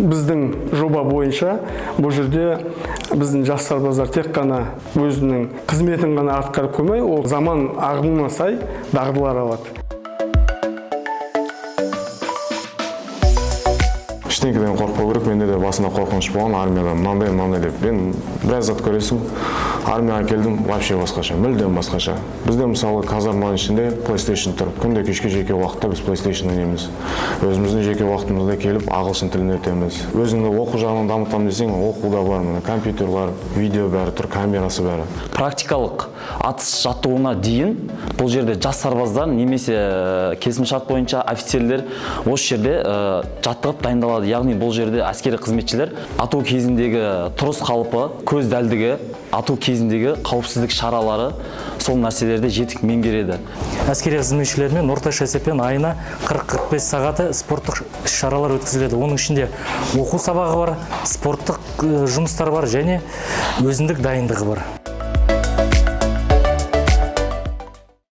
Біздің жоба бойынша бұл жерде біздің жас сарбаздар тек қана өзінің қызметін ғана атқарып қоймай, ол заман ағымына сай дағдылар алады. Ештеңеден қорықпау керек. Менде де басында қорқыныш болған, армиядан мынандай деп. Мен біраз зат көресің, армияға келдім, вообще басқаша, мүлдем басқаша. Бізде мысалы казарманың ішінде PlayStation тұр. Күнде кешке жеке уақытта біз PlayStation ойнаймыз. Өзіміздің жеке уақытымызда келіп ағылшын тілін өтеміз. Өзіңді оқу жағынан дамытамын десең, оқуда бар, міне компьютерлар, видео бәрі тұр, камерасы бәрі. Практикалық атыс жаттығуына дейін бұл жерде жас сарбаздар немесе келісімшарт бойынша офицерлер осы жерде жаттығып дайындалады. Яғни бұл жерде әскери қызметшілер ату кезіндегі тұрыс қалпы, көз дәлдігі, ату кезіндегі қауіпсіздік шаралары, сол нәрселерді жетік меңгереді. Әскери қызметшілермен орташа есеппен айына 40-45 сағаты спорттық шаралар өткізіледі. Оның ішінде оқу сабағы бар, спорттық жұмыстар бар және өзіндік дайындығы бар.